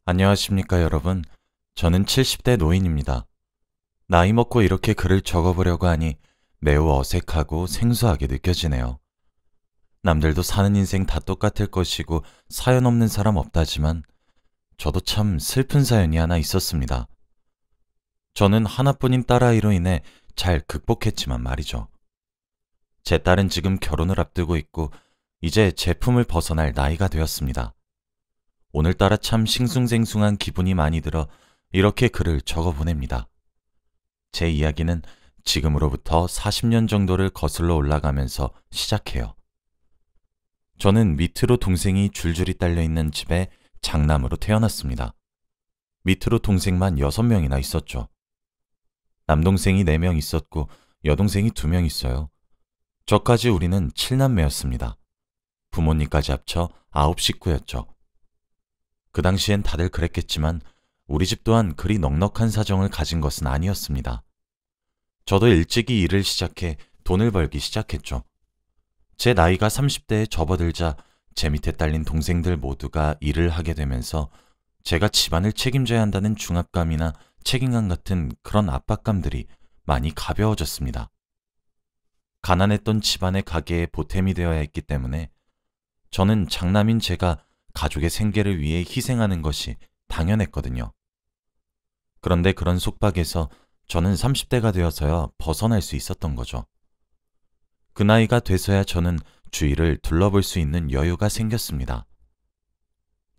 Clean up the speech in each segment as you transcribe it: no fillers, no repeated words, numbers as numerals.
안녕하십니까, 여러분. 저는 70대 노인입니다. 나이 먹고 이렇게 글을 적어보려고 하니 매우 어색하고 생소하게 느껴지네요. 남들도 사는 인생 다 똑같을 것이고 사연 없는 사람 없다지만 저도 참 슬픈 사연이 하나 있었습니다. 저는 하나뿐인 딸아이로 인해 잘 극복했지만 말이죠. 제 딸은 지금 결혼을 앞두고 있고 이제 제품을 벗어날 나이가 되었습니다. 오늘따라 참 싱숭생숭한 기분이 많이 들어 이렇게 글을 적어 보냅니다. 제 이야기는 지금으로부터 40년 정도를 거슬러 올라가면서 시작해요. 저는 밑으로 동생이 줄줄이 딸려있는 집에 장남으로 태어났습니다. 밑으로 동생만 6명이나 있었죠. 남동생이 4명 있었고 여동생이 2명 있어요. 저까지 우리는 7남매였습니다. 부모님까지 합쳐 9식구였죠. 그 당시엔 다들 그랬겠지만 우리 집 또한 그리 넉넉한 사정을 가진 것은 아니었습니다. 저도 일찍이 일을 시작해 돈을 벌기 시작했죠. 제 나이가 30대에 접어들자 제 밑에 딸린 동생들 모두가 일을 하게 되면서 제가 집안을 책임져야 한다는 중압감이나 책임감 같은 그런 압박감들이 많이 가벼워졌습니다. 가난했던 집안의 가게에 보탬이 되어야 했기 때문에 저는 장남인 제가 가족의 생계를 위해 희생하는 것이 당연했거든요. 그런데 그런 속박에서 저는 30대가 되어서야 벗어날 수 있었던 거죠. 그 나이가 돼서야 저는 주위를 둘러볼 수 있는 여유가 생겼습니다.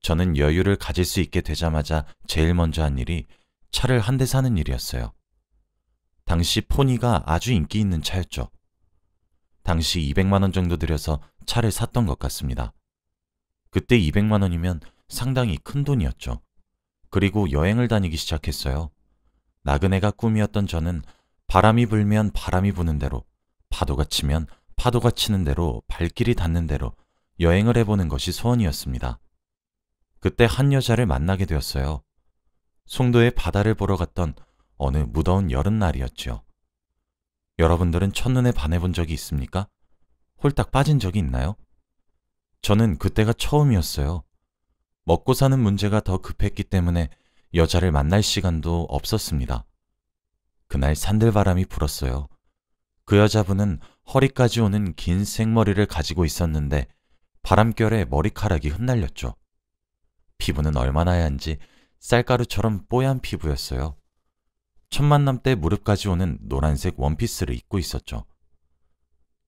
저는 여유를 가질 수 있게 되자마자 제일 먼저 한 일이 차를 한 대 사는 일이었어요. 당시 포니가 아주 인기 있는 차였죠. 당시 200만 원 정도 들여서 차를 샀던 것 같습니다. 그때 200만 원이면 상당히 큰 돈이었죠. 그리고 여행을 다니기 시작했어요. 나그네가 꿈이었던 저는 바람이 불면 바람이 부는 대로, 파도가 치면 파도가 치는 대로, 발길이 닿는 대로 여행을 해보는 것이 소원이었습니다. 그때 한 여자를 만나게 되었어요. 송도의 바다를 보러 갔던 어느 무더운 여름날이었지요. 여러분들은 첫눈에 반해본 적이 있습니까? 홀딱 빠진 적이 있나요? 저는 그때가 처음이었어요. 먹고 사는 문제가 더 급했기 때문에 여자를 만날 시간도 없었습니다. 그날 산들바람이 불었어요. 그 여자분은 허리까지 오는 긴 생머리를 가지고 있었는데 바람결에 머리카락이 흩날렸죠. 피부는 얼마나 하얀지 쌀가루처럼 뽀얀 피부였어요. 첫 만남 때 무릎까지 오는 노란색 원피스를 입고 있었죠.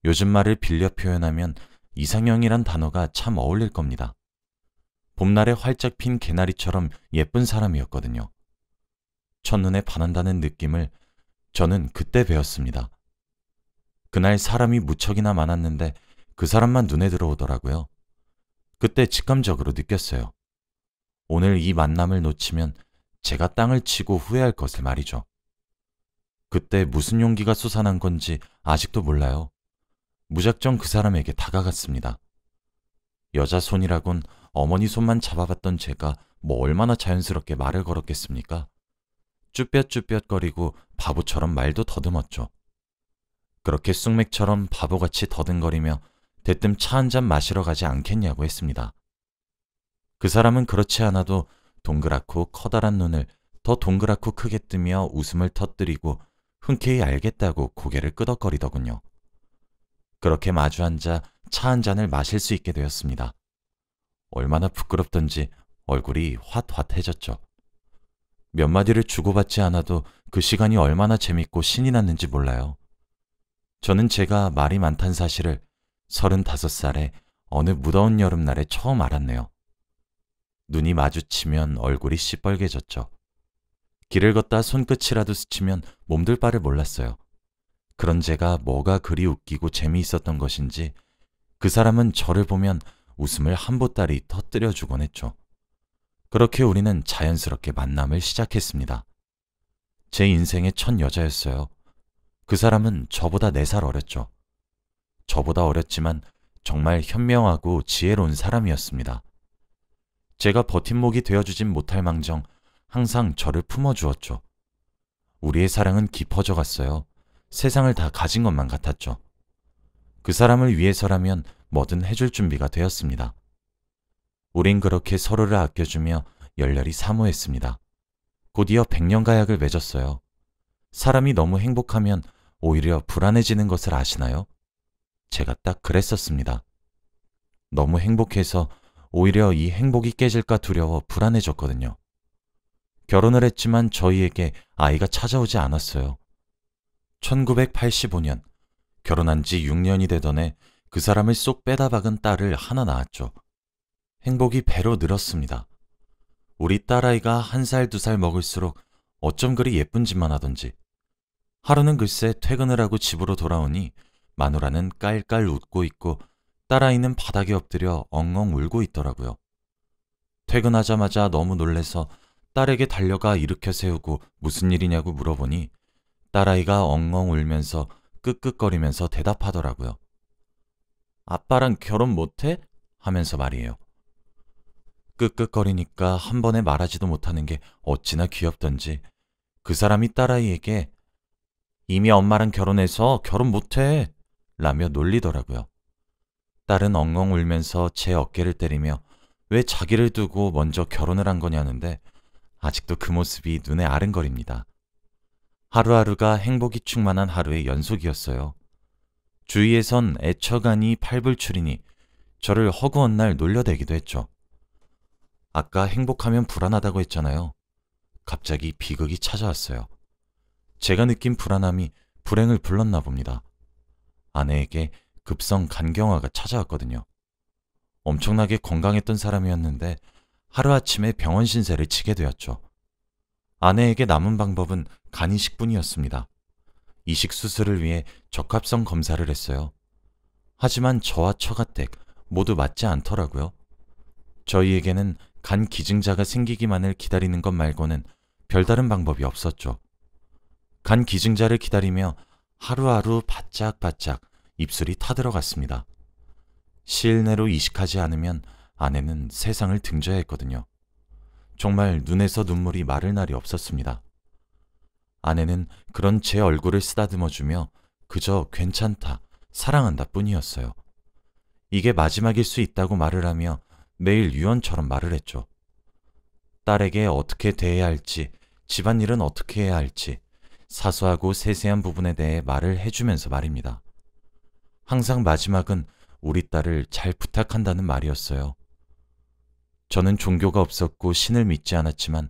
요즘 말을 빌려 표현하면 이상형이란 단어가 참 어울릴 겁니다. 봄날에 활짝 핀 개나리처럼 예쁜 사람이었거든요. 첫눈에 반한다는 느낌을 저는 그때 배웠습니다. 그날 사람이 무척이나 많았는데 그 사람만 눈에 들어오더라고요. 그때 직감적으로 느꼈어요. 오늘 이 만남을 놓치면 제가 땅을 치고 후회할 것을 말이죠. 그때 무슨 용기가 솟아난 건지 아직도 몰라요. 무작정 그 사람에게 다가갔습니다. 여자 손이라곤 어머니 손만 잡아봤던 제가 뭐 얼마나 자연스럽게 말을 걸었겠습니까? 쭈뼛쭈뼛거리고 바보처럼 말도 더듬었죠. 그렇게 쑥맥처럼 바보같이 더듬거리며 대뜸 차 한 잔 마시러 가지 않겠냐고 했습니다. 그 사람은 그렇지 않아도 동그랗고 커다란 눈을 더 동그랗고 크게 뜨며 웃음을 터뜨리고 흔쾌히 알겠다고 고개를 끄덕거리더군요. 그렇게 마주 앉아 차 한 잔을 마실 수 있게 되었습니다. 얼마나 부끄럽던지 얼굴이 화해졌죠. 몇 마디를 주고받지 않아도 그 시간이 얼마나 재밌고 신이 났는지 몰라요. 저는 제가 말이 많단 사실을 35살에 어느 무더운 여름날에 처음 알았네요. 눈이 마주치면 얼굴이 시뻘개졌죠. 길을 걷다 손끝이라도 스치면 몸둘 바를 몰랐어요. 그런 제가 뭐가 그리 웃기고 재미있었던 것인지 그 사람은 저를 보면 웃음을 한 보따리 터뜨려주곤 했죠. 그렇게 우리는 자연스럽게 만남을 시작했습니다. 제 인생의 첫 여자였어요. 그 사람은 저보다 4살 어렸죠. 저보다 어렸지만 정말 현명하고 지혜로운 사람이었습니다. 제가 버팀목이 되어주진 못할 망정 항상 저를 품어주었죠. 우리의 사랑은 깊어져 갔어요. 세상을 다 가진 것만 같았죠. 그 사람을 위해서라면 뭐든 해줄 준비가 되었습니다. 우린 그렇게 서로를 아껴주며 열렬히 사모했습니다. 곧이어 백년가약을 맺었어요. 사람이 너무 행복하면 오히려 불안해지는 것을 아시나요? 제가 딱 그랬었습니다. 너무 행복해서 오히려 이 행복이 깨질까 두려워 불안해졌거든요. 결혼을 했지만 저희에게 아이가 찾아오지 않았어요. 1985년, 결혼한 지 6년이 되던 해 그 사람을 쏙 빼다 박은 딸을 하나 낳았죠. 행복이 배로 늘었습니다. 우리 딸아이가 1살, 2살 먹을수록 어쩜 그리 예쁜 짓만 하던지. 하루는 글쎄 퇴근을 하고 집으로 돌아오니 마누라는 깔깔 웃고 있고 딸아이는 바닥에 엎드려 엉엉 울고 있더라고요. 퇴근하자마자 너무 놀래서 딸에게 달려가 일으켜 세우고 무슨 일이냐고 물어보니 딸아이가 엉엉 울면서 끄끄거리면서 대답하더라고요. 아빠랑 결혼 못해? 하면서 말이에요. 끄끄거리니까 한 번에 말하지도 못하는 게 어찌나 귀엽던지 그 사람이 딸아이에게 이미 엄마랑 결혼해서 결혼 못해 라며 놀리더라고요. 딸은 엉엉 울면서 제 어깨를 때리며 왜 자기를 두고 먼저 결혼을 한 거냐는데 아직도 그 모습이 눈에 아른거립니다. 하루하루가 행복이 충만한 하루의 연속이었어요. 주위에선 애처가니 팔불출이니 저를 허구한 날 놀려대기도 했죠. 아까 행복하면 불안하다고 했잖아요. 갑자기 비극이 찾아왔어요. 제가 느낀 불안함이 불행을 불렀나 봅니다. 아내에게 급성 간경화가 찾아왔거든요. 엄청나게 건강했던 사람이었는데 하루아침에 병원 신세를 치게 되었죠. 아내에게 남은 방법은 간이식뿐이었습니다. 이식 수술을 위해 적합성 검사를 했어요. 하지만 저와 처가댁 모두 맞지 않더라고요. 저희에게는 간 기증자가 생기기만을 기다리는 것 말고는 별다른 방법이 없었죠. 간 기증자를 기다리며 하루하루 바짝바짝 입술이 타들어갔습니다. 시일 내로 이식하지 않으면 아내는 세상을 등져야 했거든요. 정말 눈에서 눈물이 마를 날이 없었습니다. 아내는 그런 제 얼굴을 쓰다듬어주며 그저 괜찮다, 사랑한다 뿐이었어요. 이게 마지막일 수 있다고 말을 하며 매일 유언처럼 말을 했죠. 딸에게 어떻게 대해야 할지, 집안일은 어떻게 해야 할지 사소하고 세세한 부분에 대해 말을 해주면서 말입니다. 항상 마지막은 우리 딸을 잘 부탁한다는 말이었어요. 저는 종교가 없었고 신을 믿지 않았지만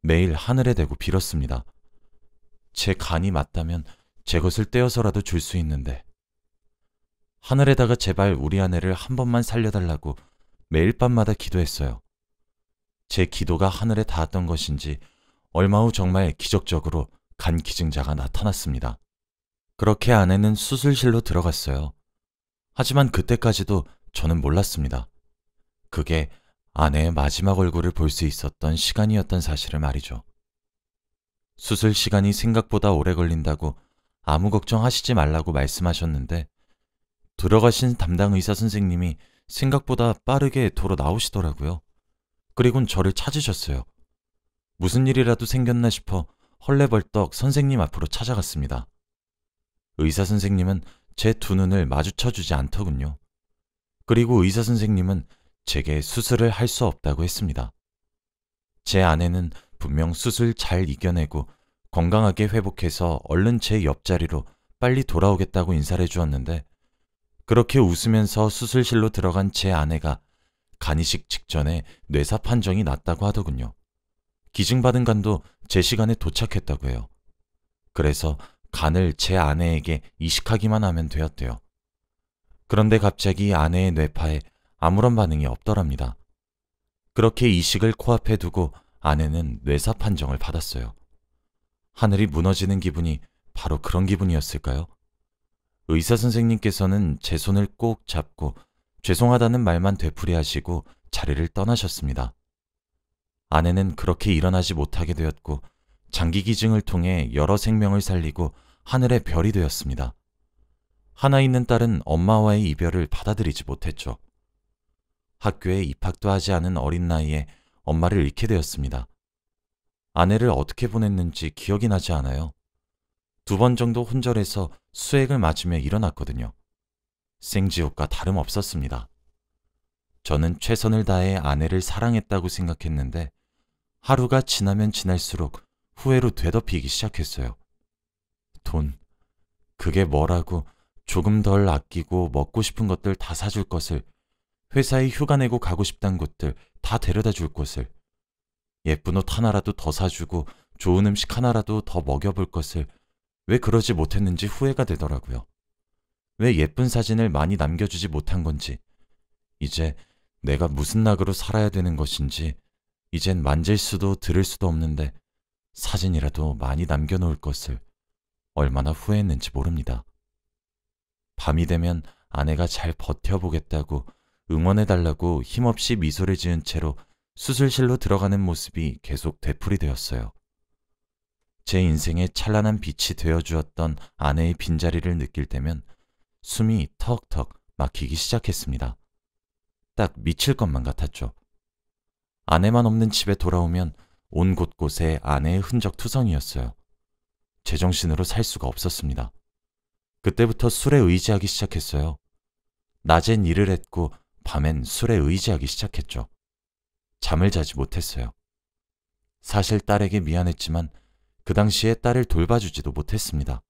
매일 하늘에 대고 빌었습니다. 제 간이 맞다면 제 것을 떼어서라도 줄 수 있는데 하늘에다가 제발 우리 아내를 한 번만 살려달라고 매일 밤마다 기도했어요. 제 기도가 하늘에 닿았던 것인지 얼마 후 정말 기적적으로 간 기증자가 나타났습니다. 그렇게 아내는 수술실로 들어갔어요. 하지만 그때까지도 저는 몰랐습니다. 그게 아내의 마지막 얼굴을 볼 수 있었던 시간이었던 사실을 말이죠. 수술 시간이 생각보다 오래 걸린다고 아무 걱정하시지 말라고 말씀하셨는데 들어가신 담당 의사 선생님이 생각보다 빠르게 도로 나오시더라고요. 그리곤 저를 찾으셨어요. 무슨 일이라도 생겼나 싶어 헐레벌떡 선생님 앞으로 찾아갔습니다. 의사 선생님은 제 두 눈을 마주쳐주지 않더군요. 그리고 의사 선생님은 제게 수술을 할 수 없다고 했습니다. 제 아내는 분명 수술 잘 이겨내고 건강하게 회복해서 얼른 제 옆자리로 빨리 돌아오겠다고 인사를 해주었는데 그렇게 웃으면서 수술실로 들어간 제 아내가 간이식 직전에 뇌사 판정이 났다고 하더군요. 기증받은 간도 제 시간에 도착했다고 해요. 그래서 간을 제 아내에게 이식하기만 하면 되었대요. 그런데 갑자기 아내의 뇌파에 아무런 반응이 없더랍니다. 그렇게 이식을 코앞에 두고 아내는 뇌사 판정을 받았어요. 하늘이 무너지는 기분이 바로 그런 기분이었을까요? 의사 선생님께서는 제 손을 꼭 잡고 죄송하다는 말만 되풀이하시고 자리를 떠나셨습니다. 아내는 그렇게 일어나지 못하게 되었고 장기 기증을 통해 여러 생명을 살리고 하늘의 별이 되었습니다. 하나 있는 딸은 엄마와의 이별을 받아들이지 못했죠. 학교에 입학도 하지 않은 어린 나이에 엄마를 잃게 되었습니다. 아내를 어떻게 보냈는지 기억이 나지 않아요. 2번 정도 혼절해서 수액을 맞으며 일어났거든요. 생지옥과 다름없었습니다. 저는 최선을 다해 아내를 사랑했다고 생각했는데 하루가 지나면 지날수록 후회로 되덮이기 시작했어요. 돈, 그게 뭐라고 조금 덜 아끼고 먹고 싶은 것들 다 사줄 것을, 회사에 휴가 내고 가고 싶단 곳들 다 데려다 줄 것을, 예쁜 옷 하나라도 더 사주고 좋은 음식 하나라도 더 먹여볼 것을 왜 그러지 못했는지 후회가 되더라고요. 왜 예쁜 사진을 많이 남겨주지 못한 건지, 이제 내가 무슨 낙으로 살아야 되는 것인지, 이젠 만질 수도 들을 수도 없는데 사진이라도 많이 남겨놓을 것을 얼마나 후회했는지 모릅니다. 밤이 되면 아내가 잘 버텨보겠다고 응원해달라고 힘없이 미소를 지은 채로 수술실로 들어가는 모습이 계속 되풀이되었어요. 제 인생의 찬란한 빛이 되어주었던 아내의 빈자리를 느낄 때면 숨이 턱턱 막히기 시작했습니다. 딱 미칠 것만 같았죠. 아내만 없는 집에 돌아오면 온 곳곳에 아내의 흔적 투성이었어요. 제정신으로 살 수가 없었습니다. 그때부터 술에 의지하기 시작했어요. 낮엔 일을 했고 밤엔 술에 의지하기 시작했죠. 잠을 자지 못했어요. 사실 딸에게 미안했지만 그 당시에 딸을 돌봐주지도 못했습니다.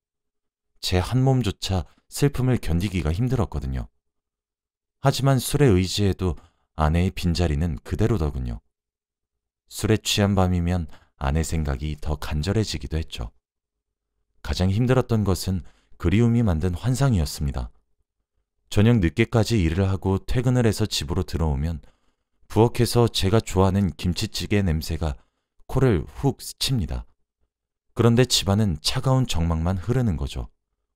제 한 몸조차 슬픔을 견디기가 힘들었거든요. 하지만 술에 의지해도 아내의 빈자리는 그대로더군요. 술에 취한 밤이면 아내 생각이 더 간절해지기도 했죠. 가장 힘들었던 것은 그리움이 만든 환상이었습니다. 저녁 늦게까지 일을 하고 퇴근을 해서 집으로 들어오면 부엌에서 제가 좋아하는 김치찌개 냄새가 코를 훅 스칩니다. 그런데 집안은 차가운 정막만 흐르는 거죠.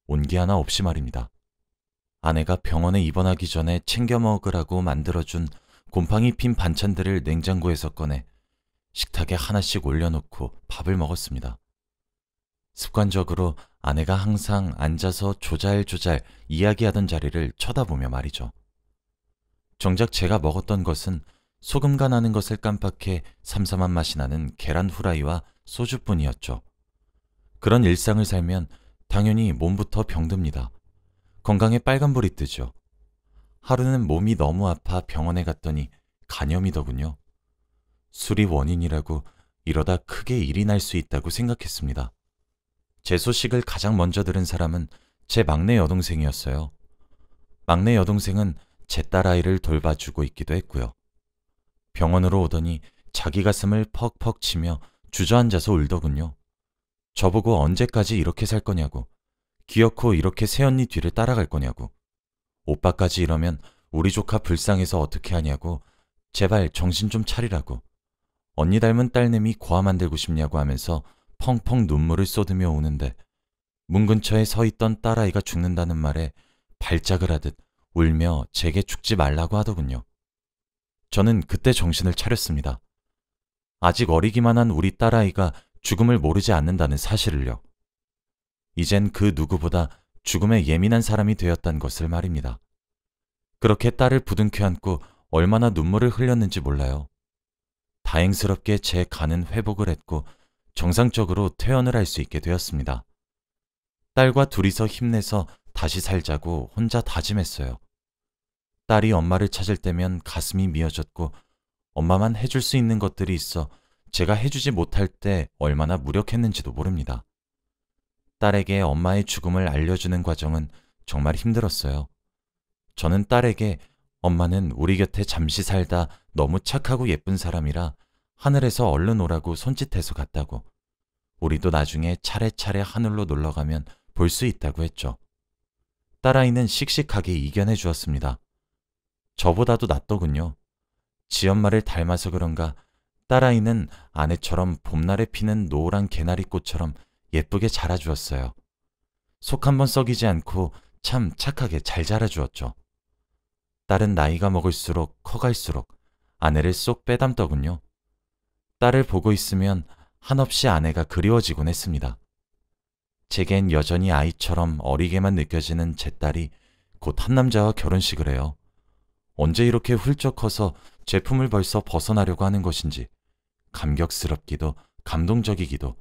온기 하나 없이 말입니다. 아내가 병원에 입원하기 전에 챙겨 먹으라고 만들어준 곰팡이 핀 반찬들을 냉장고에서 꺼내 식탁에 하나씩 올려놓고 밥을 먹었습니다. 습관적으로 아내가 항상 앉아서 조잘조잘 이야기하던 자리를 쳐다보며 말이죠. 정작 제가 먹었던 것은 소금가 나는 것을 깜빡해 삼삼한 맛이 나는 계란 후라이와 소주뿐이었죠. 그런 일상을 살면 당연히 몸부터 병듭니다. 건강에 빨간불이 뜨죠. 하루는 몸이 너무 아파 병원에 갔더니 간염이더군요. 술이 원인이라고 이러다 크게 일이 날 수 있다고 생각했습니다. 제 소식을 가장 먼저 들은 사람은 제 막내 여동생이었어요. 막내 여동생은 제 딸아이를 돌봐주고 있기도 했고요. 병원으로 오더니 자기 가슴을 퍽퍽 치며 주저앉아서 울더군요. 저보고 언제까지 이렇게 살 거냐고, 기어코 이렇게 새언니 뒤를 따라갈 거냐고, 오빠까지 이러면 우리 조카 불쌍해서 어떻게 하냐고, 제발 정신 좀 차리라고, 언니 닮은 딸내미 고아 만들고 싶냐고 하면서 펑펑 눈물을 쏟으며 우는데 문 근처에 서 있던 딸아이가 죽는다는 말에 발작을 하듯 울며 제게 죽지 말라고 하더군요. 저는 그때 정신을 차렸습니다. 아직 어리기만 한 우리 딸아이가 죽음을 모르지 않는다는 사실을요. 이젠 그 누구보다 죽음에 예민한 사람이 되었단 것을 말입니다. 그렇게 딸을 부둥켜 안고 얼마나 눈물을 흘렸는지 몰라요. 다행스럽게 제 간은 회복을 했고 정상적으로 퇴원을 할 수 있게 되었습니다. 딸과 둘이서 힘내서 다시 살자고 혼자 다짐했어요. 딸이 엄마를 찾을 때면 가슴이 미어졌고 엄마만 해줄 수 있는 것들이 있어 제가 해주지 못할 때 얼마나 무력했는지도 모릅니다. 딸에게 엄마의 죽음을 알려주는 과정은 정말 힘들었어요. 저는 딸에게 엄마는 우리 곁에 잠시 살다 너무 착하고 예쁜 사람이라 하늘에서 얼른 오라고 손짓해서 갔다고, 우리도 나중에 차례차례 하늘로 놀러가면 볼 수 있다고 했죠. 딸아이는 씩씩하게 이겨내 주었습니다. 저보다도 낫더군요. 지엄마를 닮아서 그런가 딸아이는 아내처럼 봄날에 피는 노란 개나리꽃처럼 예쁘게 자라주었어요. 속 한번 썩이지 않고 참 착하게 잘 자라주었죠. 딸은 나이가 먹을수록 커갈수록 아내를 쏙 빼닮더군요. 딸을 보고 있으면 한없이 아내가 그리워지곤 했습니다. 제겐 여전히 아이처럼 어리게만 느껴지는 제 딸이 곧 한 남자와 결혼식을 해요. 언제 이렇게 훌쩍 커서 제 품을 벌써 벗어나려고 하는 것인지 감격스럽기도 감동적이기도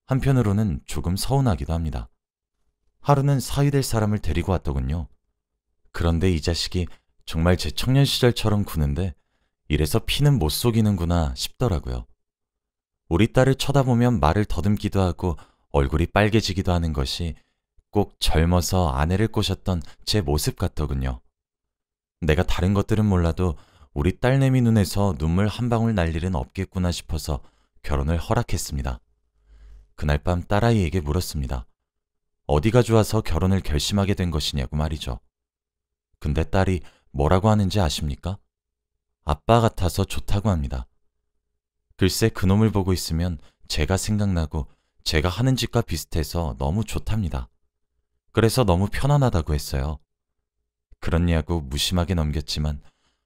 한편으로는 조금 서운하기도 합니다. 하루는 사위 될 사람을 데리고 왔더군요. 그런데 이 자식이 정말 제 청년 시절처럼 구는데 이래서 피는 못 속이는구나 싶더라고요. 우리 딸을 쳐다보면 말을 더듬기도 하고 얼굴이 빨개지기도 하는 것이 꼭 젊어서 아내를 꼬셨던 제 모습 같더군요. 내가 다른 것들은 몰라도 우리 딸내미 눈에서 눈물 한 방울 날 일은 없겠구나 싶어서 결혼을 허락했습니다. 그날 밤 딸아이에게 물었습니다. 어디가 좋아서 결혼을 결심하게 된 것이냐고 말이죠. 근데 딸이 뭐라고 하는지 아십니까? 아빠 같아서 좋다고 합니다. 글쎄 그놈을 보고 있으면 제가 생각나고 제가 하는 짓과 비슷해서 너무 좋답니다. 그래서 너무 편안하다고 했어요. 그렇냐고 무심하게 넘겼지만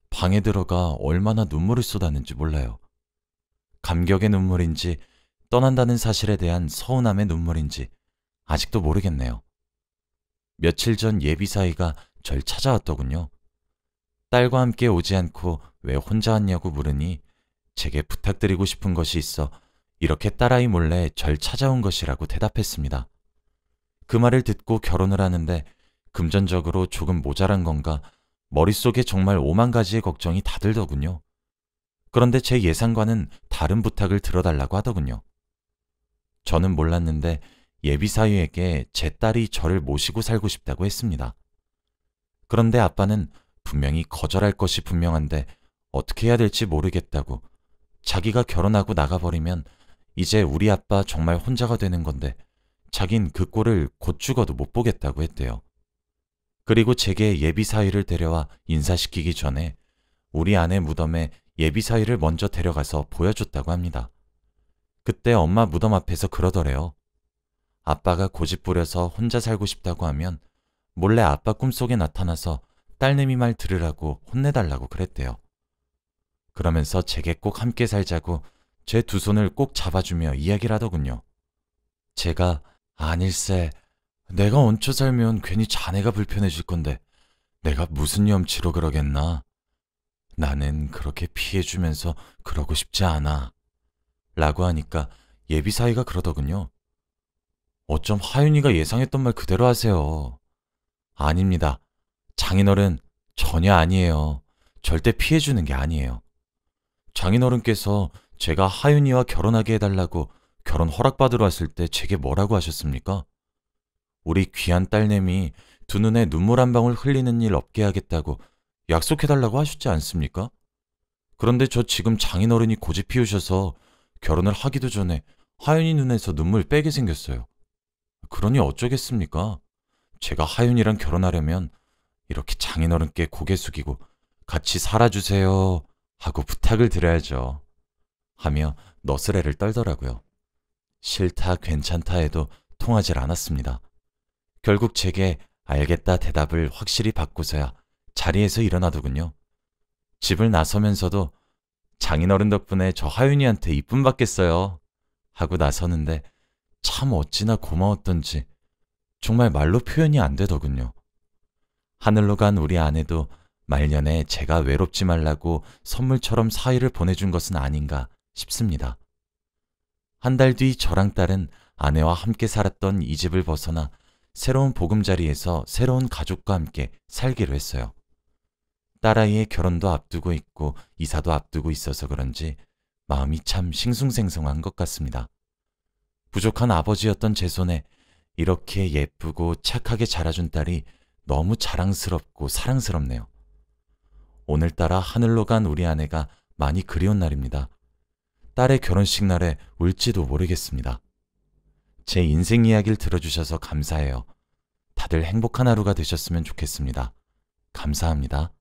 방에 들어가 얼마나 눈물을 쏟았는지 몰라요. 감격의 눈물인지 떠난다는 사실에 대한 서운함의 눈물인지 아직도 모르겠네요. 며칠 전 예비사위가 절 찾아왔더군요. 딸과 함께 오지 않고 왜 혼자 왔냐고 물으니 제게 부탁드리고 싶은 것이 있어 이렇게 딸아이 몰래 절 찾아온 것이라고 대답했습니다. 그 말을 듣고 결혼을 하는데 금전적으로 조금 모자란 건가 머릿속에 정말 오만 가지의 걱정이 다 들더군요. 그런데 제 예상과는 다른 부탁을 들어달라고 하더군요. 저는 몰랐는데 예비사위에게 제 딸이 저를 모시고 살고 싶다고 했습니다. 그런데 아빠는 분명히 거절할 것이 분명한데 어떻게 해야 될지 모르겠다고 자기가 결혼하고 나가버리면 이제 우리 아빠 정말 혼자가 되는 건데 자긴 그 꼴을 곧 죽어도 못 보겠다고 했대요. 그리고 제게 예비사위를 데려와 인사시키기 전에 우리 아내 무덤에 예비사위를 먼저 데려가서 보여줬다고 합니다. 그때 엄마 무덤 앞에서 그러더래요. 아빠가 고집 부려서 혼자 살고 싶다고 하면 몰래 아빠 꿈속에 나타나서 딸내미 말 들으라고 혼내달라고 그랬대요. 그러면서 제게 꼭 함께 살자고 제 두 손을 꼭 잡아주며 이야기를 하더군요. 제가 아닐세, 내가 얹혀 살면 괜히 자네가 불편해질 건데 내가 무슨 염치로 그러겠나? 나는 그렇게 피해주면서 그러고 싶지 않아. 라고 하니까 예비사위가 그러더군요. 어쩜 하윤이가 예상했던 말 그대로 하세요. 아닙니다. 장인어른 전혀 아니에요. 절대 피해주는 게 아니에요. 장인어른께서 제가 하윤이와 결혼하게 해달라고 결혼 허락받으러 왔을 때 제게 뭐라고 하셨습니까? 우리 귀한 딸내미 두 눈에 눈물 한 방울 흘리는 일 없게 하겠다고 약속해달라고 하셨지 않습니까? 그런데 저 지금 장인어른이 고집 피우셔서 결혼을 하기도 전에 하윤이 눈에서 눈물 빼게 생겼어요. 그러니 어쩌겠습니까? 제가 하윤이랑 결혼하려면 이렇게 장인어른께 고개 숙이고 같이 살아주세요 하고 부탁을 드려야죠. 하며 너스레를 떨더라고요. 싫다 괜찮다 해도 통하질 않았습니다. 결국 제게 알겠다 대답을 확실히 받고서야 자리에서 일어나더군요. 집을 나서면서도 장인어른 덕분에 저 하윤이한테 이쁨 받겠어요 하고 나서는데 참 어찌나 고마웠던지 정말 말로 표현이 안 되더군요. 하늘로 간 우리 아내도 말년에 제가 외롭지 말라고 선물처럼 사위를 보내준 것은 아닌가 싶습니다. 한 달 뒤 저랑 딸은 아내와 함께 살았던 이 집을 벗어나 새로운 보금자리에서 새로운 가족과 함께 살기로 했어요. 딸아이의 결혼도 앞두고 있고 이사도 앞두고 있어서 그런지 마음이 참 싱숭생숭한 것 같습니다. 부족한 아버지였던 제 손에 이렇게 예쁘고 착하게 자라준 딸이 너무 자랑스럽고 사랑스럽네요. 오늘따라 하늘로 간 우리 아내가 많이 그리운 날입니다. 딸의 결혼식 날에 울지도 모르겠습니다. 제 인생 이야기를 들어주셔서 감사해요. 다들 행복한 하루가 되셨으면 좋겠습니다. 감사합니다.